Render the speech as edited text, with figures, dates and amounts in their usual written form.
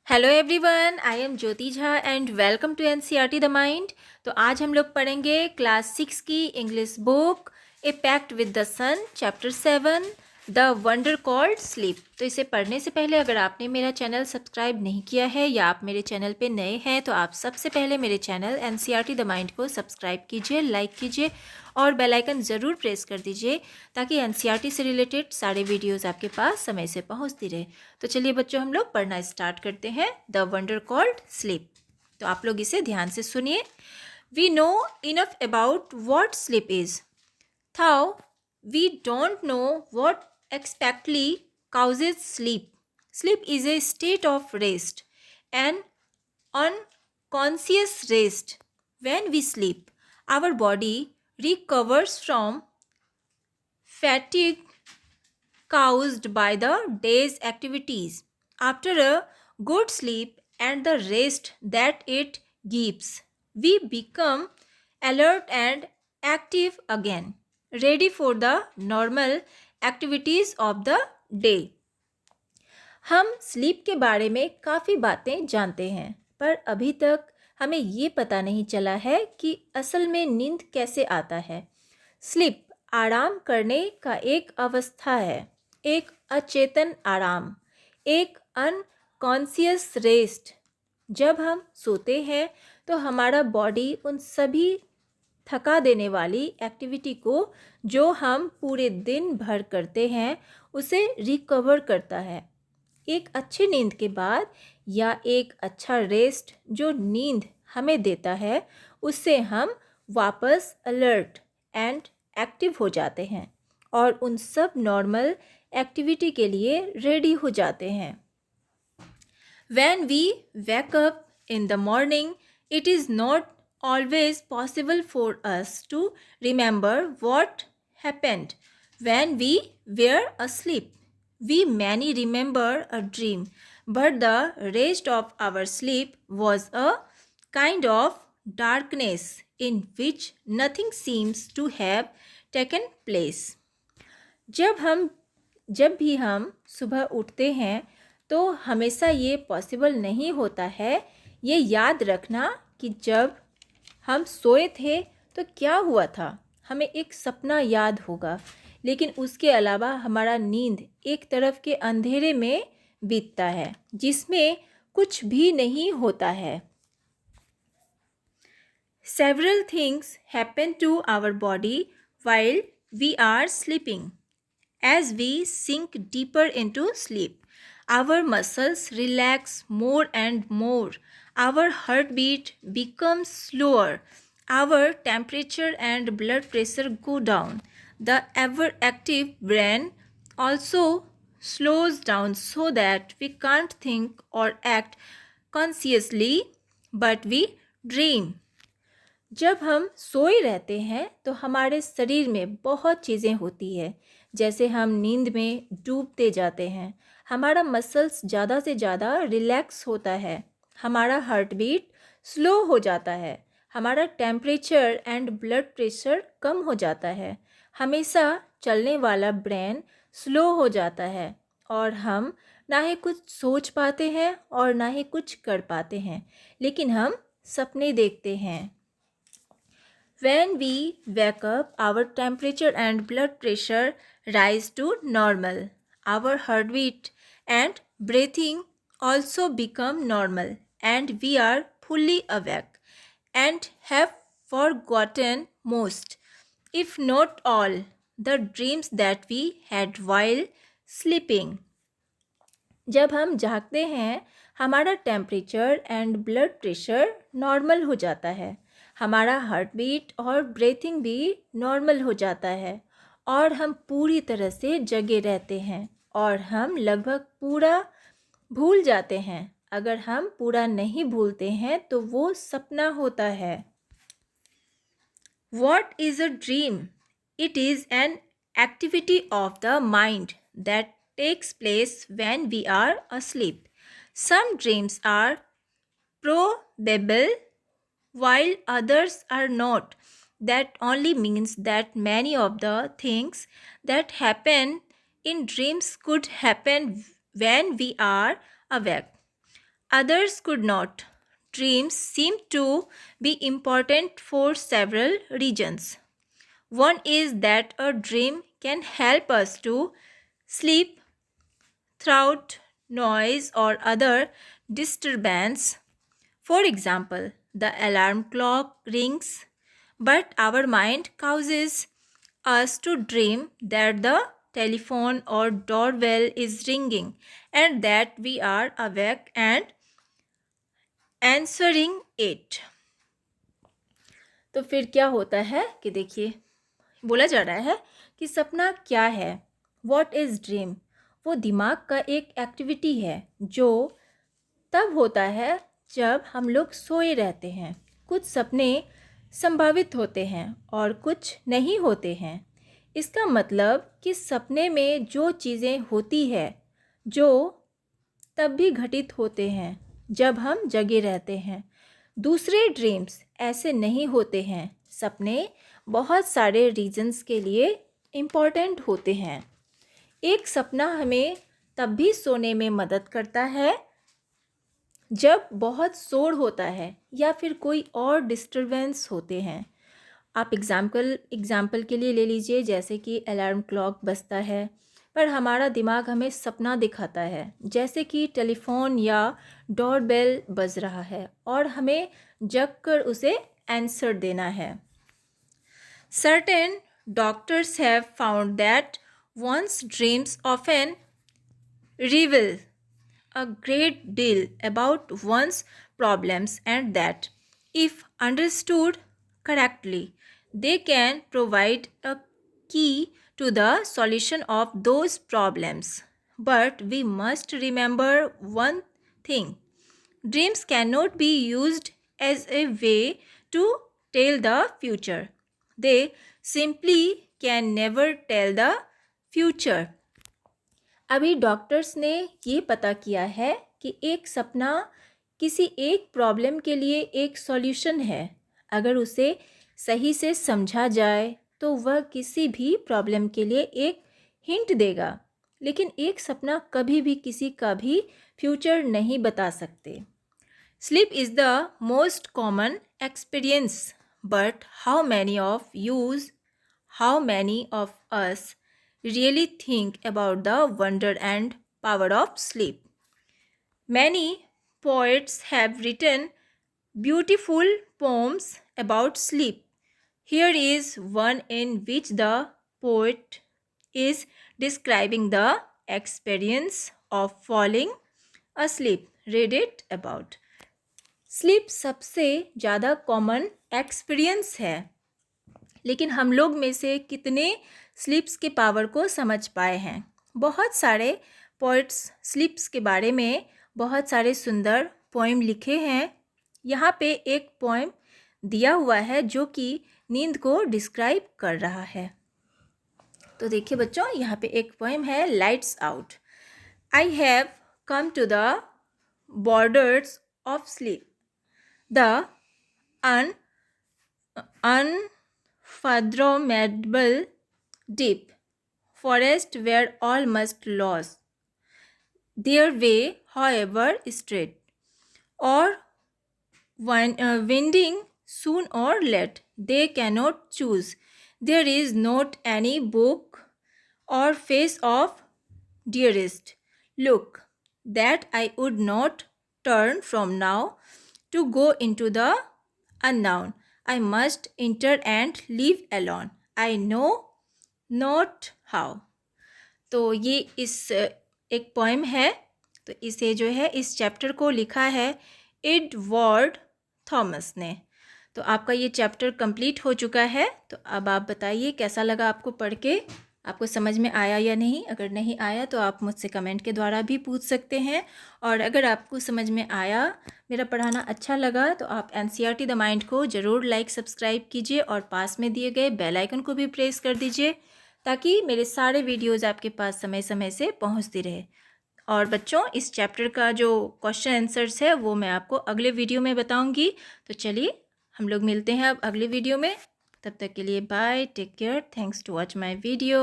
Hello everyone, I am Jyoti Jha and welcome to NCERT the mind. तो आज हम लोग पढ़ेंगे क्लास 6 की English book a pact with the sun, chapter 7 the wonder called sleep. तो इसे पढ़ने से पहले अगर आपने मेरा चैनल सब्सक्राइब नहीं किया है या आप मेरे चैनल पे नए हैं तो आप सबसे पहले मेरे चैनल एनसीईआरटी द माइंड को सब्सक्राइब कीजिए, लाइक कीजिए और बेल आइकन ज़रूर प्रेस कर दीजिए ताकि एनसीईआरटी से रिलेटेड सारे वीडियोस आपके पास समय से पहुंचती रहे। तो चलिए बच्चों, हम लोग पढ़ना स्टार्ट करते हैं द वंडर कॉल्ड स्लीप। तो आप लोग इसे ध्यान से सुनिए। We know enough about what sleep is, though we don't know what exactly causes sleep. Sleep is a state of rest, an unconscious rest. When we sleep, our body recovers from fatigue caused by the day's activities. After a good sleep and the rest that it gives, we become alert and active again, ready for the normal activities of the day. हम sleep के बारे में काफ़ी बातें जानते हैं, पर अभी तक हमें ये पता नहीं चला है कि असल में नींद कैसे आता है। स्लीप आराम करने का एक अवस्था है, एक अचेतन आराम, एक अनकॉन्शियस रेस्ट। जब हम सोते हैं तो हमारा बॉडी उन सभी थका देने वाली एक्टिविटी को जो हम पूरे दिन भर करते हैं उसे रिकवर करता है। एक अच्छी नींद के बाद या एक अच्छा रेस्ट जो नींद हमें देता है, उससे हम वापस अलर्ट एंड एक्टिव हो जाते हैं और उन सब नॉर्मल एक्टिविटी के लिए रेडी हो जाते हैं। When we wake up in the morning, it is not always possible for us to remember what happened when we were asleep. We many remember a dream, but the rest of our sleep was a kind of darkness in which nothing seems to have taken place. जब भी हम सुबह उठते हैं तो हमेशा ये possible नहीं होता है ये याद रखना कि जब हम सोए थे तो क्या हुआ था। हमें एक सपना याद होगा, लेकिन उसके अलावा हमारा नींद एक तरफ के अंधेरे में बीतता है जिसमें कुछ भी नहीं होता है। Several things happen to our body while we are sleeping. As we sink deeper into sleep, our muscles relax more and more. Our heartbeat becomes slower. Our temperature and blood pressure go down. The ever active brain also slows down so that we can't think or act consciously, but we dream. जब हम सोए रहते हैं तो हमारे शरीर में बहुत चीज़ें होती है, जैसे हम नींद में डूबते जाते हैं, हमारा मसल्स ज़्यादा से ज़्यादा रिलैक्स होता है, हमारा हार्ट बीट स्लो हो जाता है, हमारा टेम्परेचर एंड ब्लड प्रेशर कम हो जाता है, हमेशा चलने वाला ब्रेन स्लो हो जाता है और हम ना ही कुछ सोच पाते हैं और ना ही कुछ कर पाते हैं, लेकिन हम सपने देखते हैं। When we wake up, our temperature and blood pressure rise to normal. Our heartbeat and breathing also become normal, and we are fully awake and have forgotten most, if not all, the dreams that we had while sleeping. जब हम जागते हैं हमारा temperature and blood pressure normal हो जाता है, हमारा heart beat और ब्रीथिंग भी नॉर्मल हो जाता है और हम पूरी तरह से जगे रहते हैं और हम लगभग पूरा भूल जाते हैं। अगर हम पूरा नहीं भूलते हैं तो वो सपना होता है। What is a dream? It is an activity of the mind that takes place when we are asleep. Some dreams are probable while others are not. That only means that many of the things that happen in dreams could happen when we are awake. others could not. Dreams seem to be important for several reasons. One is that a dream can help us to sleep without noise or other disturbance. For example, the alarm clock rings, but our mind causes us to dream that the telephone or doorbell is ringing and that we are awake and answering it. तो फिर क्या होता है कि देखिए बोला जा रहा है कि सपना क्या है. What is dream? वो दिमाग का एक एक्टिविटी है जो तब होता है जब हम लोग सोए रहते हैं. कुछ सपने संभावित होते हैं और कुछ नहीं होते हैं. इसका मतलब कि सपने में जो चीज़ें होती है जो तब भी घटित होते हैं जब हम जगे रहते हैं. दूसरे ड्रीम्स ऐसे नहीं होते हैं. सपने बहुत सारे रीजंस के लिए इम्पॉर्टेंट होते हैं. एक सपना हमें तब भी सोने में मदद करता है जब बहुत शोर होता है या फिर कोई और डिस्टरबेंस होते हैं. आप एग्ज़ाम्पल के लिए ले लीजिए, जैसे कि अलार्म क्लॉक बजता है पर हमारा दिमाग हमें सपना दिखाता है जैसे कि टेलीफोन या डोरबेल बज रहा है और हमें जग कर उसे आंसर देना है. Certain doctors have found that one's dreams often reveal a great deal about one's problems and that, if understood correctly, they can provide a key to the solution of those problems. But we must remember one thing: dreams cannot be used as a way to tell the future. They simply can never tell the future. अभी doctors ने ये पता किया है कि एक सपना किसी एक प्रॉब्लम के लिए एक सॉल्यूशन है. अगर उसे सही से समझा जाए तो वह किसी भी प्रॉब्लम के लिए एक हिंट देगा. लेकिन एक सपना कभी भी किसी का भी फ्यूचर नहीं बता सकते. Sleep is the most common experience, but how many of us really think about the wonder and power of sleep? Many poets have written beautiful poems about sleep. Here is one in which the poet is describing the experience of falling asleep. Read it about. Sleep सबसे ज़्यादा common experience है, लेकिन हम लोग में से कितने स्लीप्स के पावर को समझ पाए हैं. बहुत सारे पोइट्स स्लीप्स के बारे में बहुत सारे सुंदर पोएम लिखे हैं. यहाँ पे एक पोएम दिया हुआ है जो कि नींद को डिस्क्राइब कर रहा है. तो देखिए बच्चों, यहाँ पे एक पोएम है, lights out. I have come to the borders of sleep. The unfathomable deep forest where all must lose their way, however straight, or winding soon or late, they cannot choose. There is not any book or face of dearest look that I would not turn from now to go into the unknown. I must enter and live alone. I know not how. तो ये इस एक poem है. तो इसे जो है इस चैप्टर को लिखा है एडवर्ड थॉमस ने. तो आपका ये चैप्टर कंप्लीट हो चुका है. तो अब आप बताइए कैसा लगा आपको पढ़ के, आपको समझ में आया या नहीं. अगर नहीं आया तो आप मुझसे कमेंट के द्वारा भी पूछ सकते हैं. और अगर आपको समझ में आया, मेरा पढ़ाना अच्छा लगा, तो आप NCERT द माइंड को ज़रूर लाइक सब्सक्राइब कीजिए और पास में दिए गए बेल आइकन को भी प्रेस कर दीजिए ताकि मेरे सारे वीडियोज़ आपके पास समय समय से पहुंचती रहे. और बच्चों, इस चैप्टर का जो क्वेश्चन आंसर्स है वो मैं आपको अगले वीडियो में बताऊँगी. तो चलिए हम लोग मिलते हैं अब अगले वीडियो में. तब तक के लिए bye, take care, thanks to watch my video.